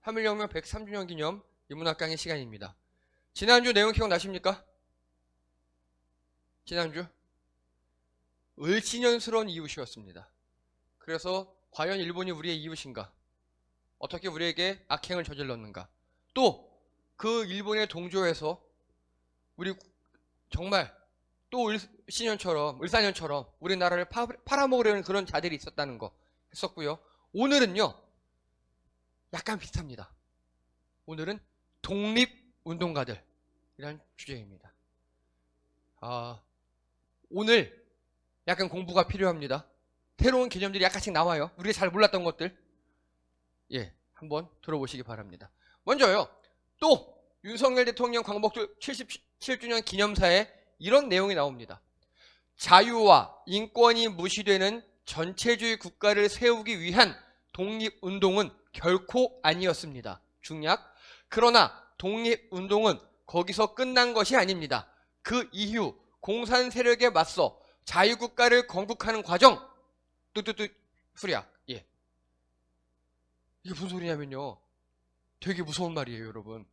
3.1혁명 103주년 기념 인문학 강의 시간입니다. 지난주 내용 기억나십니까? 지난주 을지년스러운 이웃이었습니다. 그래서 과연 일본이 우리의 이웃인가? 어떻게 우리에게 악행을 저질렀는가? 또 그 일본의 동조에서 우리 정말 또 을사년처럼 우리나라를 팔아먹으려는 그런 자들이 있었다는 거 했었고요. 오늘은요 약간 비슷합니다. 오늘은 독립운동가들이라는 주제입니다. 오늘 약간 공부가 필요합니다. 새로운 개념들이 약간씩 나와요. 우리가 잘 몰랐던 것들. 한번 들어보시기 바랍니다. 먼저요. 또 윤석열 대통령 광복절 77주년 기념사에 이런 내용이 나옵니다. 자유와 인권이 무시되는 전체주의 국가를 세우기 위한 독립운동은 결코 아니었습니다. 중약. 그러나 독립운동은 거기서 끝난 것이 아닙니다. 그 이후 공산 세력에 맞서 자유국가를 건국하는 과정. 후리악. 이게 무슨 소리냐면요. 되게 무서운 말이에요, 여러분.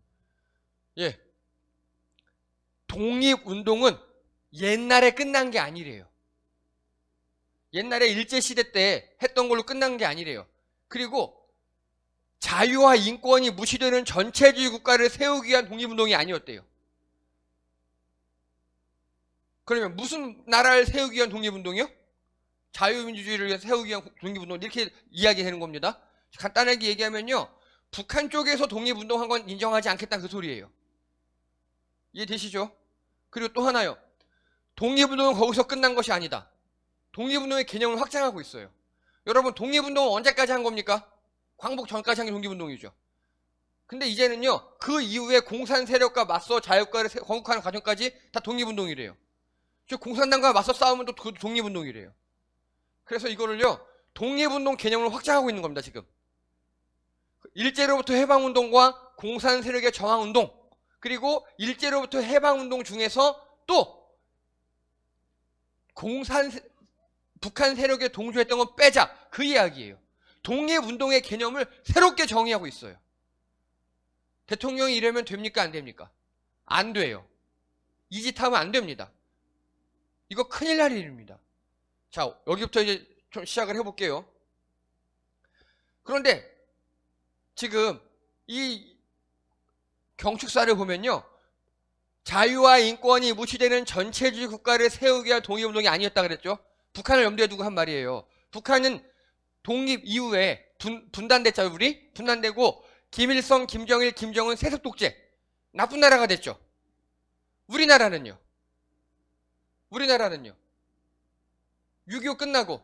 독립운동은 옛날에 끝난 게 아니래요. 옛날에 일제시대 때 했던 걸로 끝난 게 아니래요. 그리고 자유와 인권이 무시되는 전체주의 국가를 세우기 위한 독립운동이 아니었대요. 그러면 무슨 나라를 세우기 위한 독립운동이요? 자유민주주의를 세우기 위한 독립운동, 이렇게 이야기하는 겁니다. 간단하게 얘기하면요, 북한 쪽에서 독립운동한 건 인정하지 않겠다는 그 소리예요. 이해되시죠? 그리고 또 하나요. 독립운동은 거기서 끝난 것이 아니다. 독립운동의 개념을 확장하고 있어요. 여러분, 독립운동은 언제까지 한 겁니까? 광복 전까지 한 게 독립운동이죠. 근데 이제는요, 그 이후에 공산 세력과 맞서 자유국가를 건국하는 과정까지 다 독립운동이래요. 즉 공산당과 맞서 싸우면 또 그 독립운동이래요. 그래서 이거를요, 독립운동 개념을 확장하고 있는 겁니다, 지금. 일제로부터 해방운동과 공산 세력의 저항운동, 그리고 일제로부터 해방운동 중에서 또 북한 세력에 동조했던 건 빼자, 그 이야기예요. 독립운동의 개념을 새롭게 정의하고 있어요. 대통령이 이러면 됩니까? 안 됩니까? 안 돼요. 이 짓 하면 안 됩니다. 이거 큰일 날 일입니다. 자, 여기부터 이제 좀 시작을 해볼게요. 그런데 지금 이 경축사를 보면요, 자유와 인권이 무시되는 전체주의 국가를 세우기 위한 독립운동이 아니었다 그랬죠. 북한을 염두에 두고 한 말이에요. 북한은 독립 이후에 분단됐죠. 우리 분단되고 김일성, 김정일, 김정은 세습 독재, 나쁜 나라가 됐죠. 우리나라는요 6.25 끝나고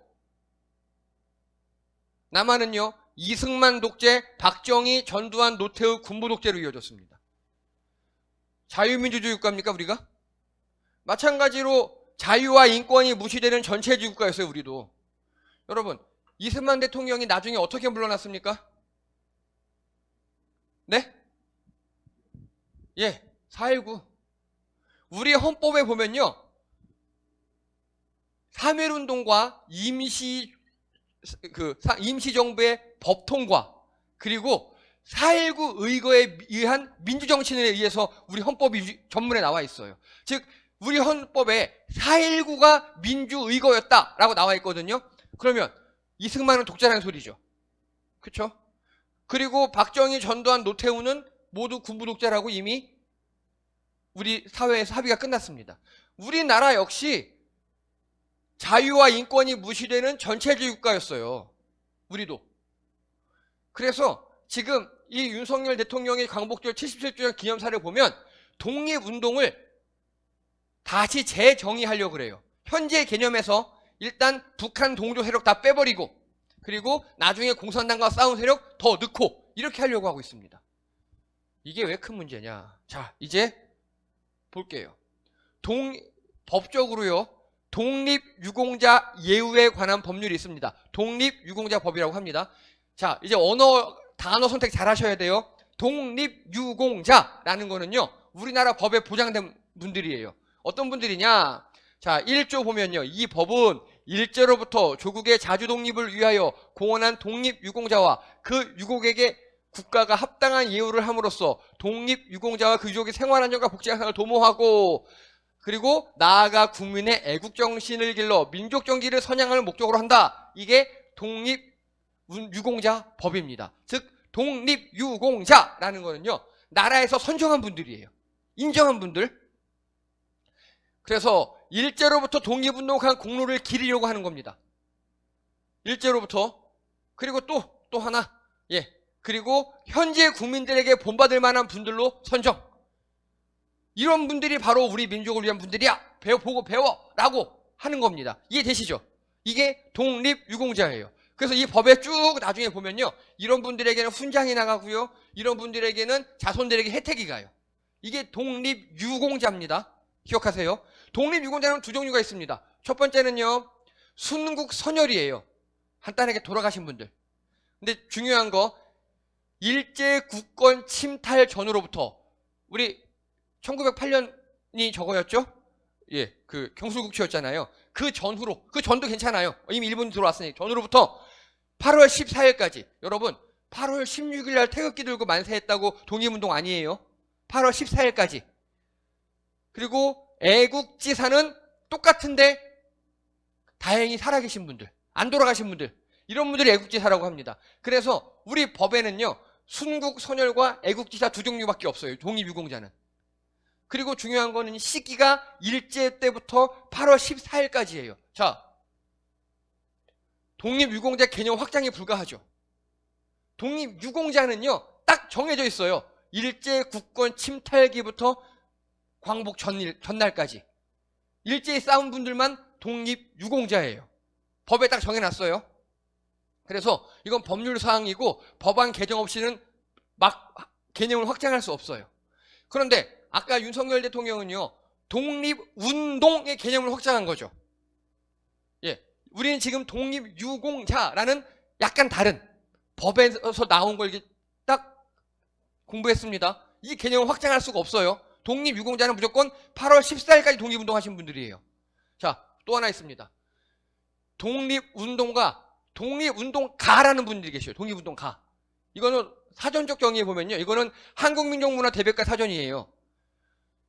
남한은요 이승만 독재, 박정희, 전두환, 노태우 군부 독재로 이어졌습니다. 자유민주주의 국가입니까 우리가? 마찬가지로 자유와 인권이 무시되는 전체주의 국가였어요. 우리도. 여러분, 이승만 대통령이 나중에 어떻게 물러났습니까? 네? 4.19. 우리 헌법에 보면요, 3.1운동과 임시정부의 법 통과, 그리고 4.19 의거에 의한 민주정신에 의해서 우리 헌법이 전문에 나와 있어요. 즉 우리 헌법에 4.19가 민주의거였다라고 나와 있거든요. 그러면 이승만은 독재라는 소리죠. 그렇죠? 그리고 박정희, 전두환, 노태우는 모두 군부 독재라고 이미 우리 사회에서 합의가 끝났습니다. 우리나라 역시 자유와 인권이 무시되는 전체주의 국가였어요. 우리도. 그래서 지금 이 윤석열 대통령의 광복절 77주년 기념사를 보면 독립운동을 다시 재정의하려고 그래요. 현재 개념에서 일단 북한 동조 세력 다 빼버리고, 그리고 나중에 공산당과 싸운 세력 더 넣고, 이렇게 하려고 하고 있습니다. 이게 왜 큰 문제냐? 자, 이제 볼게요. 법적으로요, 독립유공자 예우에 관한 법률이 있습니다. 독립유공자법이라고 합니다. 자, 이제 단어 선택 잘 하셔야 돼요. 독립유공자라는 거는요, 우리나라 법에 보장된 분들이에요. 어떤 분들이냐? 자, 1조 보면요, 이 법은 일제로부터 조국의 자주 독립을 위하여 공헌한 독립유공자와 그 유족에게 국가가 합당한 예우를 함으로써 독립유공자와 그족의 생활안정과 복지상을 도모하고 그리고 나아가 국민의 애국정신을 길러 민족정기를 선양할 목적으로 한다. 이게 독립유공자 법입니다. 즉 독립유공자라는 거는요, 나라에서 선정한 분들이에요. 인정한 분들. 그래서 일제로부터 독립운동한 공로를 기리려고 하는 겁니다. 일제로부터. 그리고 또 하나, 그리고 현재 국민들에게 본받을 만한 분들로 선정. 이런 분들이 바로 우리 민족을 위한 분들이야. 보고 배워라고 하는 겁니다. 이해되시죠? 이게 독립유공자예요. 그래서 이 법에 쭉 나중에 보면요, 이런 분들에게는 훈장이 나가고요, 이런 분들에게는 자손들에게 혜택이 가요. 이게 독립유공자입니다. 기억하세요. 독립유공자는 두 종류가 있습니다. 첫 번째는요, 순국선열이에요. 한단에게 돌아가신 분들. 근데 중요한 거, 일제 국권 침탈 전후로부터, 우리 1908년이 저거였죠? 그 경술국치였잖아요. 그 전후로, 그 전도 괜찮아요. 이미 일본이 들어왔으니 전후로부터 8월 14일까지. 여러분, 8월 16일 날 태극기 들고 만세했다고 독립운동 아니에요. 8월 14일까지. 그리고 애국지사는 똑같은데 다행히 살아계신 분들, 안 돌아가신 분들, 이런 분들이 애국지사라고 합니다. 그래서 우리 법에는요, 순국선열과 애국지사 두 종류밖에 없어요. 독립유공자는. 그리고 중요한 거는 시기가 일제 때부터 8월 14일까지예요. 자, 독립유공자 개념 확장이 불가하죠. 독립유공자는요, 딱 정해져 있어요. 일제 국권 침탈기부터 광복 전날까지. 일제에 싸운 분들만 독립유공자예요. 법에 딱 정해놨어요. 그래서 이건 법률사항이고 법안 개정 없이는 막 개념을 확장할 수 없어요. 그런데 아까 윤석열 대통령은요, 독립운동의 개념을 확장한 거죠. 우리는 지금 독립유공자라는 약간 다른 법에서 나온 걸 이렇게 딱 공부했습니다. 이 개념을 확장할 수가 없어요. 독립유공자는 무조건 8월 14일까지 독립운동하신 분들이에요. 자, 또 하나 있습니다. 독립운동가라는 분들이 계셔요. 독립운동가. 이거는 사전적 정의에 보면요, 이거는 한국민족문화 대백과 사전이에요.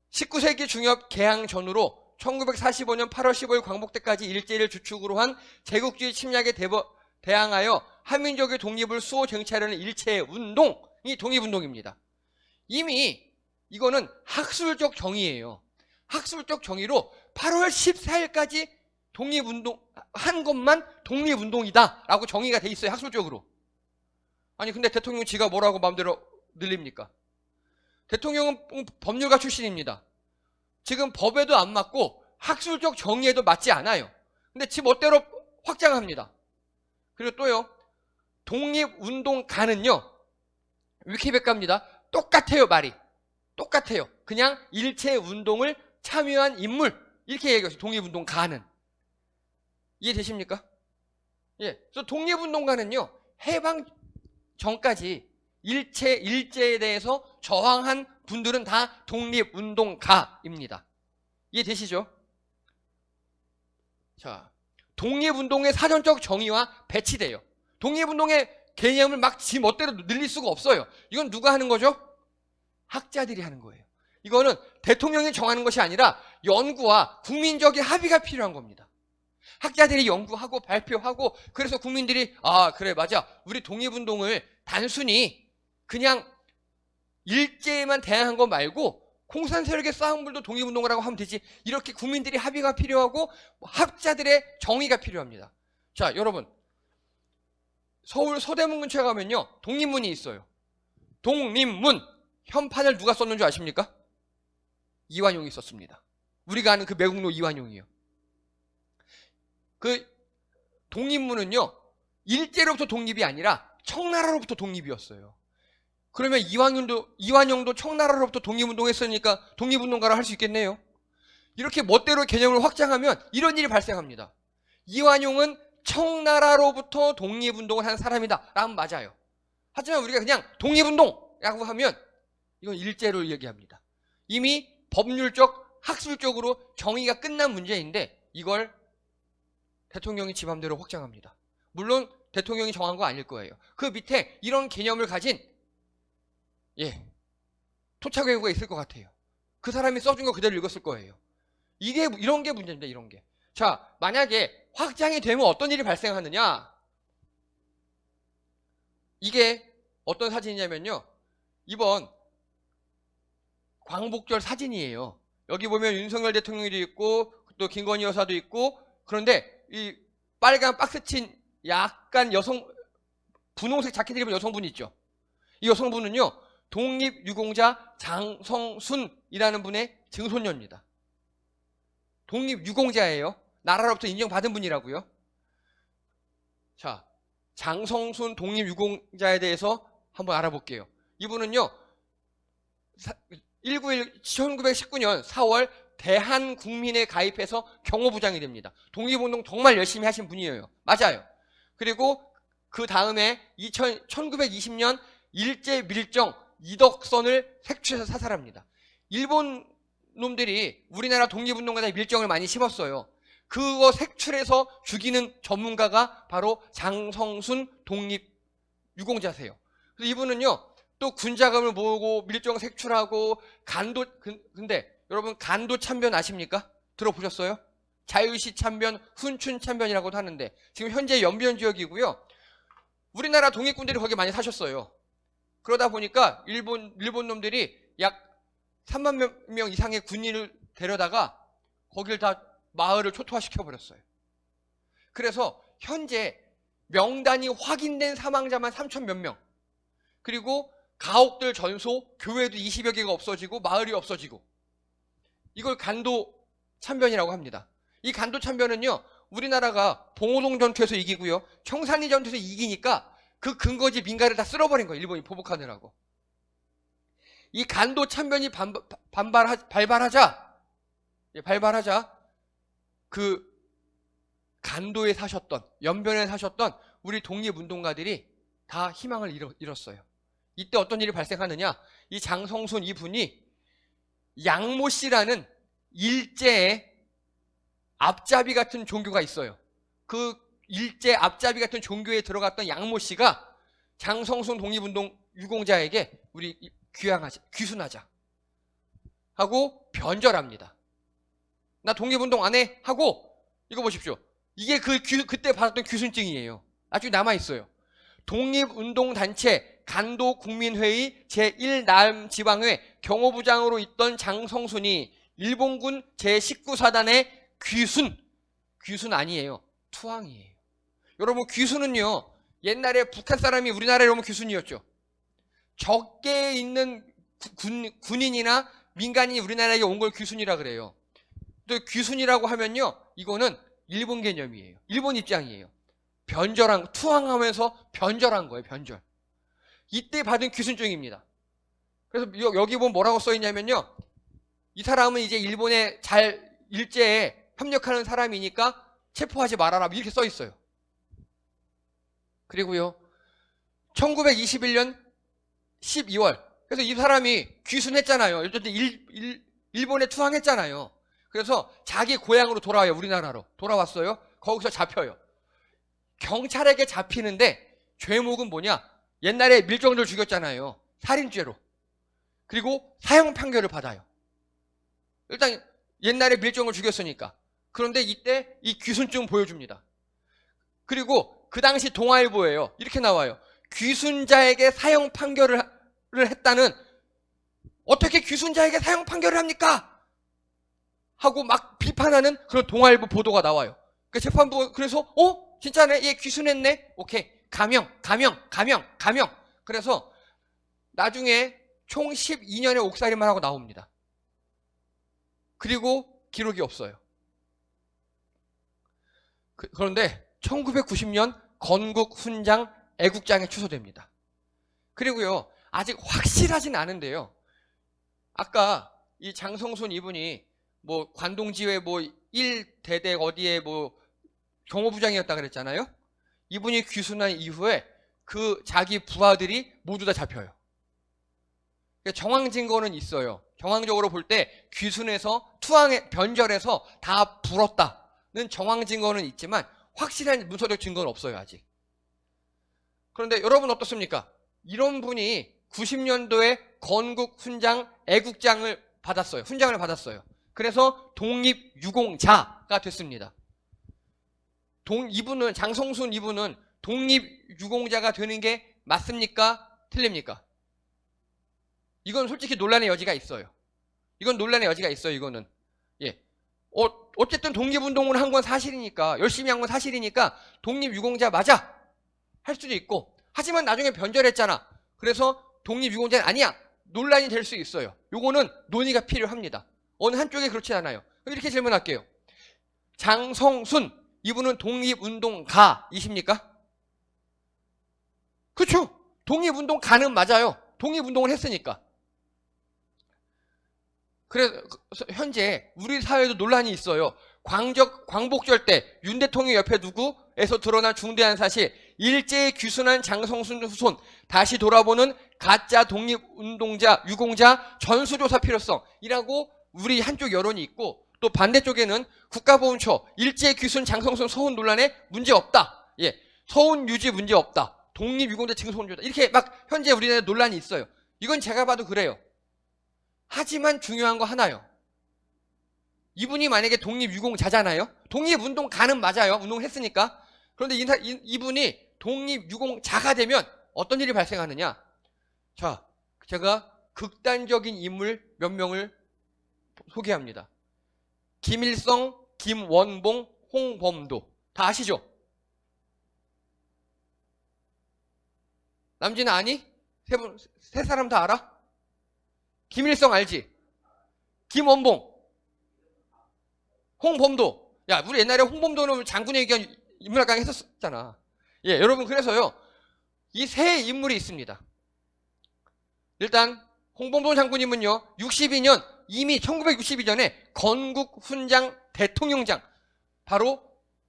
19세기 중엽 개항 전후로 1945년 8월 15일 광복 때까지 일제를 주축으로 한 제국주의 침략에 대항하여 한민족의 독립을 수호 쟁취하려는 일체의 운동이 독립운동입니다. 이미 이거는 학술적 정의예요. 학술적 정의로 8월 14일까지 독립운동 한 것만 독립운동이다 라고 정의가 돼 있어요. 학술적으로. 아니 근데 대통령 지가 뭐라고 마음대로 늘립니까? 대통령은 법률가 출신입니다. 지금 법에도 안 맞고 학술적 정의에도 맞지 않아요. 근데 지 멋대로 확장합니다. 그리고 또요, 독립운동가는요, 위키백과입니다. 똑같아요, 말이. 똑같아요. 그냥 일체 운동을 참여한 인물, 이렇게 얘기해요. 독립운동가는. 이해되십니까? 그래서 독립운동가는요, 해방 전까지 일제에 대해서 저항한 분들은 다 독립운동가입니다. 이해되시죠? 자, 독립운동의 사전적 정의와 배치돼요. 독립운동의 개념을 막 지 멋대로 늘릴 수가 없어요. 이건 누가 하는 거죠? 학자들이 하는 거예요. 이거는 대통령이 정하는 것이 아니라 연구와 국민적인 합의가 필요한 겁니다. 학자들이 연구하고 발표하고, 그래서 국민들이 그래 맞아, 우리 독립운동을 단순히 그냥 일제에만 대항한 거 말고 공산세력의 싸움들도 독립운동을 하고 하면 되지, 이렇게 국민들이 합의가 필요하고 학자들의 정의가 필요합니다. 자, 여러분, 서울 서대문 근처에 가면요, 독립문이 있어요. 독립문 현판을 누가 썼는 줄 아십니까? 이완용이 썼습니다. 우리가 아는 그 매국노 이완용이요. 그 독립문은요, 일제로부터 독립이 아니라 청나라로부터 독립이었어요. 그러면 이완용도 청나라로부터 독립운동했으니까 독립운동가를 할 수 있겠네요. 이렇게 멋대로 개념을 확장하면 이런 일이 발생합니다. 이완용은 청나라로부터 독립운동을 한 사람이다 라면 맞아요. 하지만 우리가 그냥 독립운동이라고 하면 이건 일제로 얘기합니다. 이미 법률적, 학술적으로 정의가 끝난 문제인데 이걸 대통령이 지 맘대로 확장합니다. 물론 대통령이 정한 거 아닐 거예요. 그 밑에 이런 개념을 가진 예, 토착외국에 있을 것 같아요. 그 사람이 써준 거 그대로 읽었을 거예요. 이런 게 문제입니다. 이런 게. 자, 만약에 확장이 되면 어떤 일이 발생하느냐? 이게 어떤 사진이냐면요. 이번 광복절 사진이에요. 여기 보면 윤석열 대통령도 있고 또 김건희 여사도 있고, 그런데 이 빨간 박스 친 약간 분홍색 자켓을 입은 여성분이 있죠. 이 여성분은요, 독립유공자 장성순이라는 분의 증손녀입니다. 독립유공자예요. 나라로부터 인정받은 분이라고요. 자, 장성순 독립유공자에 대해서 한번 알아볼게요. 이분은요, 1919년 4월 대한국민에 가입해서 경호부장이 됩니다. 독립운동 정말 열심히 하신 분이에요. 맞아요. 그리고 그 다음에 1920년 일제밀정 이덕선을 색출해서 사살합니다. 일본 놈들이 우리나라 독립운동가에 밀정을 많이 심었어요. 그거 색출해서 죽이는 전문가가 바로 장성순 독립유공자세요. 그래서 이분은요, 또 군자금을 모으고 밀정 색출하고 근데 여러분 간도 참변 아십니까? 들어보셨어요? 자유시 참변, 훈춘 참변이라고도 하는데 지금 현재 연변 지역이고요. 우리나라 독립군들이 거기 많이 사셨어요. 그러다 보니까 일본 놈들이 약 3만 명 이상의 군인을 데려다가 거길 다 마을을 초토화시켜 버렸어요. 그래서 현재 명단이 확인된 사망자만 3천 몇 명. 그리고 가옥들 전소, 교회도 20여 개가 없어지고 마을이 없어지고, 이걸 간도 참변이라고 합니다. 이 간도 참변은요, 우리나라가 봉오동 전투에서 이기고요, 청산리 전투에서 이기니까 그 근거지 민가를 다 쓸어버린 거예요. 일본이 보복하느라고. 이 간도 참변이 발발하자 그 간도에 사셨던, 연변에 사셨던 우리 독립운동가들이 다 희망을 잃었어요. 이때 어떤 일이 발생하느냐? 이 장성순 이분이 양모씨라는 일제의 앞잡이 같은 종교가 있어요. 그 일제 앞잡이 같은 종교에 들어갔던 양모씨가 장성순 독립운동 유공자에게 우리 귀순하자 하고 변절합니다. 나 독립운동 안 해 하고, 이거 보십시오. 이게 그때 받았던 귀순증이에요. 아직 남아있어요. 독립운동단체 간도국민회의 제1남지방회 경호부장으로 있던 장성순이 일본군 제19사단의 귀순 아니에요. 투항이에요. 여러분, 귀순은요, 옛날에 북한 사람이 우리나라에 오면 귀순이었죠. 적계에 있는 군인이나 민간인이 우리나라에 온 걸 귀순이라 그래요. 또 귀순이라고 하면요, 이거는 일본 개념이에요. 일본 입장이에요. 투항하면서 변절한 거예요, 변절. 이때 받은 귀순증입니다. 그래서 여기 보면 뭐라고 써있냐면요, 이 사람은 이제 일본에 일제에 협력하는 사람이니까 체포하지 말아라, 이렇게 써있어요. 그리고요, 1921년 12월, 그래서 이 사람이 귀순했잖아요. 일본에 투항했잖아요. 그래서 자기 고향으로 돌아와요. 우리나라로 돌아왔어요. 거기서 잡혀요. 경찰에게 잡히는데 죄목은 뭐냐? 옛날에 밀정들 죽였잖아요. 살인죄로. 그리고 사형 판결을 받아요. 일단 옛날에 밀정을 죽였으니까. 그런데 이때 이 귀순증 보여줍니다. 그리고 그 당시 동아일보예요. 이렇게 나와요. 귀순자에게 사형 판결을 했다는, 어떻게 귀순자에게 사형 판결을 합니까? 하고 막 비판하는 그런 동아일보 보도가 나와요. 그 재판부, 그래서 진짜네, 얘 귀순했네. 오케이, 감형. 그래서 나중에 총 12년의 옥살이만 하고 나옵니다. 그리고 기록이 없어요. 그런데 1990년 건국 훈장 애국장에 취소됩니다. 그리고요, 아직 확실하진 않은데요, 아까 이 장성순 이분이 뭐 관동지회 뭐 1대대 어디에 뭐 경호부장이었다 그랬잖아요. 이분이 귀순한 이후에 그 자기 부하들이 모두 다 잡혀요. 정황 증거는 있어요. 정황적으로 볼 때 귀순해서 변절해서 다 불었다는 정황 증거는 있지만 확실한 문서적 증거는 없어요, 아직. 그런데 여러분 어떻습니까? 이런 분이 90년도에 건국 훈장 애국장을 받았어요. 훈장을 받았어요. 그래서 독립유공자가 됐습니다. 이분은 장성순 이분은 독립유공자가 되는 게 맞습니까? 틀립니까? 이건 솔직히 논란의 여지가 있어요. 이건 논란의 여지가 있어요. 이거는 예. 어쨌든 독립운동을 한 건 사실이니까 열심히 한 건 사실이니까 독립유공자 맞아 할 수도 있고 하지만 나중에 변절했잖아. 그래서 독립유공자는 아니야 논란이 될 수 있어요. 요거는 논의가 필요합니다. 어느 한쪽에 그렇지 않아요. 이렇게 질문할게요. 장성순 이분은 독립운동가이십니까? 그렇죠. 독립운동가는 맞아요. 독립운동을 했으니까. 그래서 현재 우리 사회에도 논란이 있어요. 광복절 때 윤 대통령 옆에 누구에서 드러난 중대한 사실 일제에 귀순한 장성순 후손 다시 돌아보는 가짜 독립운동자 유공자 전수조사 필요성이라고 우리 한쪽 여론이 있고 또 반대쪽에는 국가보훈처 일제에 귀순 장성순 서훈 논란에 문제 없다. 예, 서훈 유지 문제 없다. 독립유공자 증서훈조다. 이렇게 막 현재 우리나라에 논란이 있어요. 이건 제가 봐도 그래요. 하지만 중요한 거 하나요. 이분이 만약에 독립유공자잖아요. 독립운동가는 맞아요. 운동했으니까. 그런데 이분이 독립유공자가 되면 어떤 일이 발생하느냐. 자, 제가 극단적인 인물 몇 명을 소개합니다. 김일성, 김원봉, 홍범도. 다 아시죠? 남진아 아니? 세 사람 다 알아? 김일성 알지? 김원봉, 홍범도. 야, 우리 옛날에 홍범도는 장군의 의견 인문학 강의 했었잖아. 예, 여러분 그래서요. 이 세 인물이 있습니다. 일단 홍범도 장군님은요. 62년 이미 1962년에 건국 훈장 대통령장 바로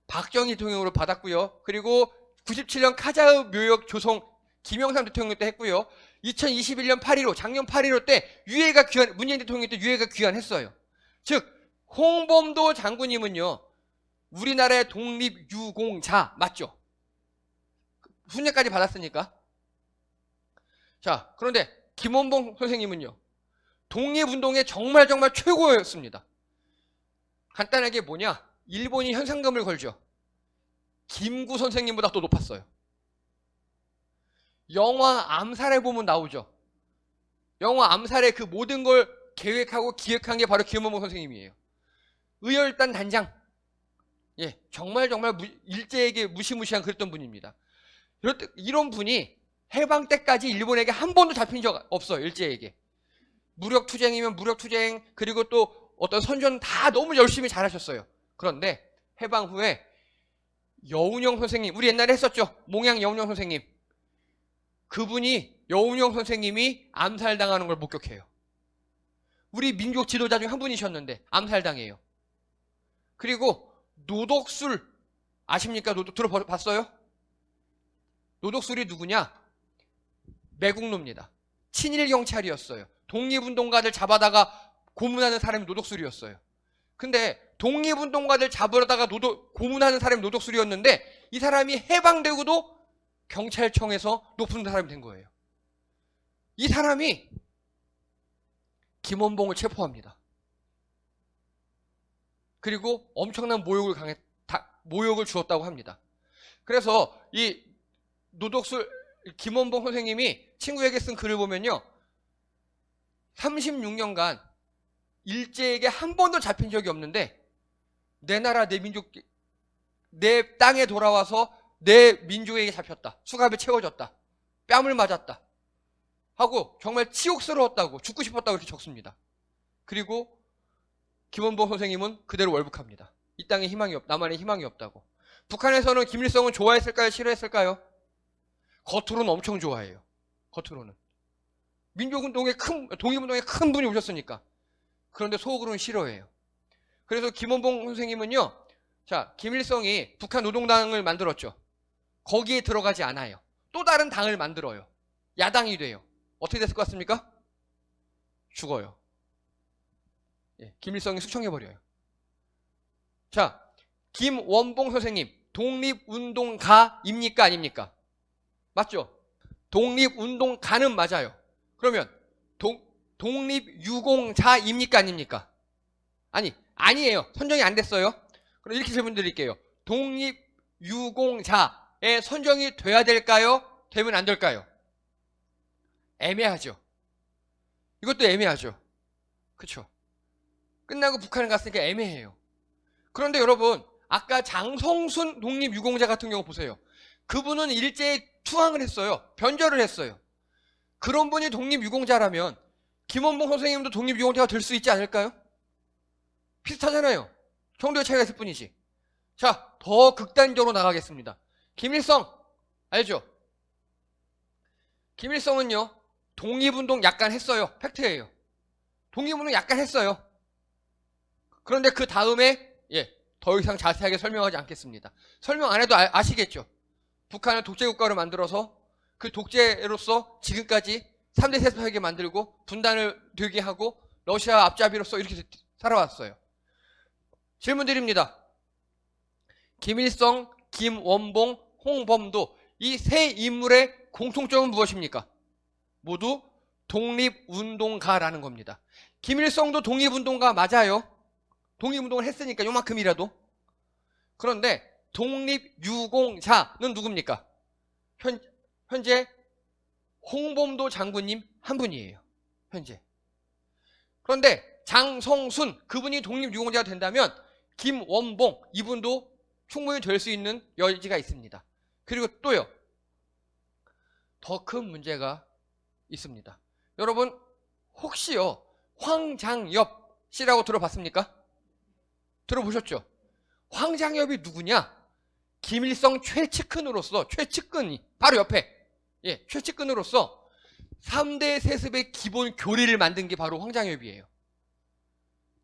박정희 대통령으로 받았고요. 그리고 97년 카자흐 묘역 조성 김영삼 대통령 때 했고요. 2021년 8.15 작년 8.15 때 유해가 귀환 문재인 대통령 때 유해가 귀환했어요. 즉 홍범도 장군님은요. 우리나라의 독립유공자 맞죠? 훈장까지 받았으니까. 자, 그런데 김원봉 선생님은요. 독립운동의 정말 최고였습니다. 간단하게 뭐냐? 일본이 현상금을 걸죠. 김구 선생님보다 더 높았어요. 영화 암살에 보면 나오죠. 영화 암살의 그 모든 걸 계획하고 기획한 게 바로 김원봉 선생님이에요. 의열단 단장. 예, 정말 일제에게 무시무시한 그랬던 분입니다. 이런 분이 해방 때까지 일본에게 한 번도 잡힌 적 없어요. 일제에게. 무력투쟁이면 무력투쟁 그리고 또 어떤 선전 다 너무 열심히 잘하셨어요. 그런데 해방 후에 여운형 선생님 우리 옛날에 했었죠. 몽양 여운형 선생님. 그분이 여운형 선생님이 암살당하는 걸 목격해요. 우리 민족 지도자 중 한 분이셨는데 암살당해요. 그리고 노덕술 아십니까? 들어봤어요? 노덕술이 누구냐? 매국노입니다. 친일 경찰이었어요. 독립운동가들 잡아다가 고문하는 사람이 노덕술이었어요. 근데 독립운동가들 잡으러다가 고문하는 사람이 노덕술이었는데 이 사람이 해방되고도 경찰청에서 높은 사람이 된 거예요. 이 사람이 김원봉을 체포합니다. 그리고 엄청난 모욕을 주었다고 합니다. 그래서 이 노덕술 김원봉 선생님이 친구에게 쓴 글을 보면요. 36년간 일제에게 한 번도 잡힌 적이 없는데 내 나라 내 민족 내 땅에 돌아와서 내 민족에게 잡혔다. 수갑에 채워졌다. 뺨을 맞았다. 하고 정말 치욕스러웠다고 죽고 싶었다고 이렇게 적습니다. 그리고 김원봉 선생님은 그대로 월북합니다. 이 땅에 나만의 희망이 없다고. 북한에서는 김일성은 좋아했을까요? 싫어했을까요? 겉으로는 엄청 좋아해요. 겉으로는. 독립운동에 큰 분이 오셨으니까. 그런데 속으로는 싫어해요. 그래서 김원봉 선생님은요. 자, 김일성이 북한 노동당을 만들었죠. 거기에 들어가지 않아요. 또 다른 당을 만들어요. 야당이 돼요. 어떻게 됐을 것 같습니까? 죽어요. 예, 김일성이 숙청해버려요. 자, 김원봉 선생님 독립운동가입니까? 아닙니까? 맞죠? 독립운동가는 맞아요. 그러면 독립유공자입니까 아닙니까? 아니에요. 선정이 안 됐어요. 그럼 이렇게 질문 드릴게요. 독립유공자에 선정이 돼야 될까요? 되면 안 될까요? 애매하죠. 이것도 애매하죠. 그쵸? 끝나고 북한을 갔으니까 애매해요. 그런데 여러분, 아까 장성순 독립유공자 같은 경우 보세요. 그분은 일제에 투항을 했어요. 변절을 했어요. 그런 분이 독립유공자라면 김원봉 선생님도 독립유공자가 될 수 있지 않을까요? 비슷하잖아요. 정도의 차이가 있을 뿐이지. 자, 더 극단적으로 나가겠습니다. 김일성 알죠? 김일성은요, 독립운동 약간 했어요. 팩트예요. 독립운동 약간 했어요. 그런데 그 다음에 더 이상 자세하게 설명하지 않겠습니다. 설명 안 해도 아시겠죠? 북한을 독재국가로 만들어서 그 독재로서 지금까지 3대 세습하게 만들고 분단을 되게 하고 러시아 앞잡이로서 이렇게 살아왔어요. 질문 드립니다. 김일성, 김원봉, 홍범도 이 세 인물의 공통점은 무엇입니까? 모두 독립운동가라는 겁니다. 김일성도 독립운동가 맞아요. 독립운동을 했으니까 요만큼이라도. 그런데 독립유공자는 누굽니까? 현재 홍범도 장군님 한 분이에요. 현재. 그런데 장성순 그분이 독립유공자가 된다면 김원봉 이분도 충분히 될 수 있는 여지가 있습니다. 그리고 또요. 더 큰 문제가 있습니다. 여러분 혹시요 황장엽 씨라고 들어봤습니까? 들어보셨죠? 황장엽이 누구냐? 김일성 최측근으로서 최측근이 바로 옆에 최측근으로서 3대 세습의 기본 교리를 만든 게 바로 황장엽이에요.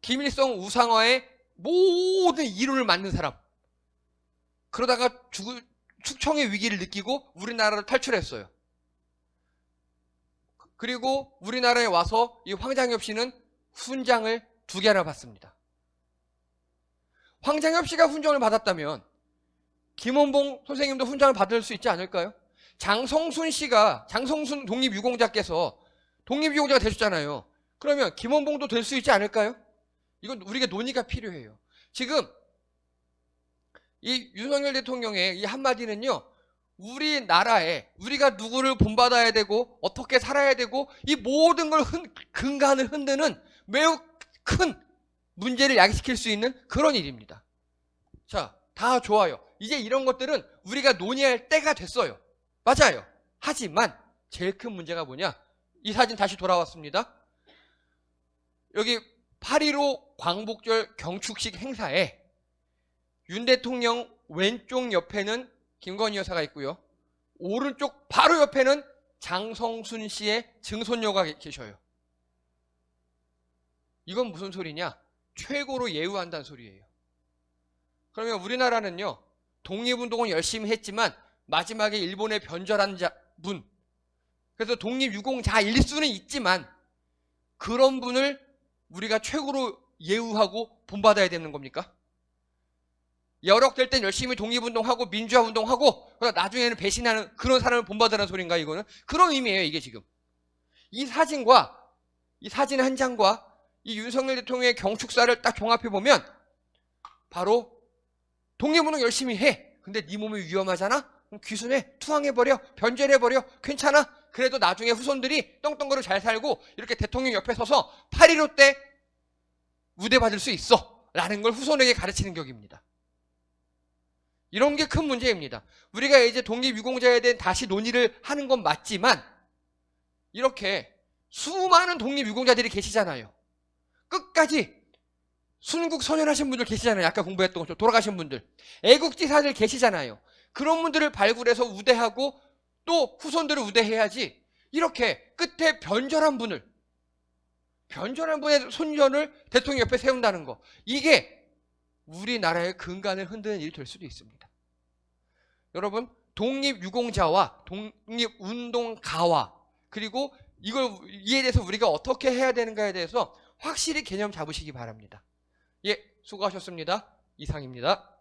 김일성 우상화의 모든 이론을 만든 사람. 그러다가 축청의 위기를 느끼고 우리나라를 탈출했어요. 그리고 우리나라에 와서 이 황장엽 씨는 훈장을 2개나 받습니다. 황장엽 씨가 훈장을 받았다면 김원봉 선생님도 훈장을 받을 수 있지 않을까요? 장성순 독립유공자께서 독립유공자가 되셨잖아요. 그러면 김원봉도 될 수 있지 않을까요? 이건 우리가 논의가 필요해요. 지금 이 윤석열 대통령의 이 한마디는요, 우리나라에 우리가 누구를 본받아야 되고 어떻게 살아야 되고 이 모든 걸 근간을 흔드는 매우 큰 문제를 야기시킬 수 있는 그런 일입니다. 자, 다 좋아요. 이제 이런 것들은 우리가 논의할 때가 됐어요. 맞아요. 하지만 제일 큰 문제가 뭐냐? 이 사진 다시 돌아왔습니다. 여기 8.15 광복절 경축식 행사에 윤 대통령 왼쪽 옆에는 김건희 여사가 있고요. 오른쪽 바로 옆에는 장성순 씨의 증손녀가 계셔요. 이건 무슨 소리냐? 최고로 예우한다는 소리예요. 그러면 우리나라는요, 독립운동은 열심히 했지만 마지막에 일본에 변절한 분, 그래서 독립유공자일 수는 있지만 그런 분을 우리가 최고로 예우하고 본받아야 되는 겁니까? 여력될 땐 열심히 독립운동하고 민주화운동하고 나중에는 배신하는 그런 사람을 본받으라는 소린가 이거는? 그런 의미예요 이게 지금. 이 사진 한 장과 이 윤석열 대통령의 경축사를 딱 종합해보면 바로 독립운동 열심히 해. 근데 네 몸이 위험하잖아? 그럼 귀순해. 투항해버려. 변절해버려. 괜찮아. 그래도 나중에 후손들이 떵떵거리고 잘 살고 이렇게 대통령 옆에 서서 8.15 때 우대받을 수 있어. 라는 걸 후손에게 가르치는 격입니다. 이런 게 큰 문제입니다. 우리가 이제 독립유공자에 대한 다시 논의를 하는 건 맞지만 이렇게 수많은 독립유공자들이 계시잖아요. 끝까지 순국 선열하신 분들 계시잖아요. 아까 공부했던 것처럼 돌아가신 분들. 애국지사들 계시잖아요. 그런 분들을 발굴해서 우대하고 또 후손들을 우대해야지 이렇게 끝에 변절한 분의 손전을 대통령 옆에 세운다는 거. 이게 우리나라의 근간을 흔드는 일이 될 수도 있습니다. 여러분, 독립유공자와 독립운동가와 그리고 이에 대해서 우리가 어떻게 해야 되는가에 대해서 확실히 개념 잡으시기 바랍니다. 수고하셨습니다. 이상입니다.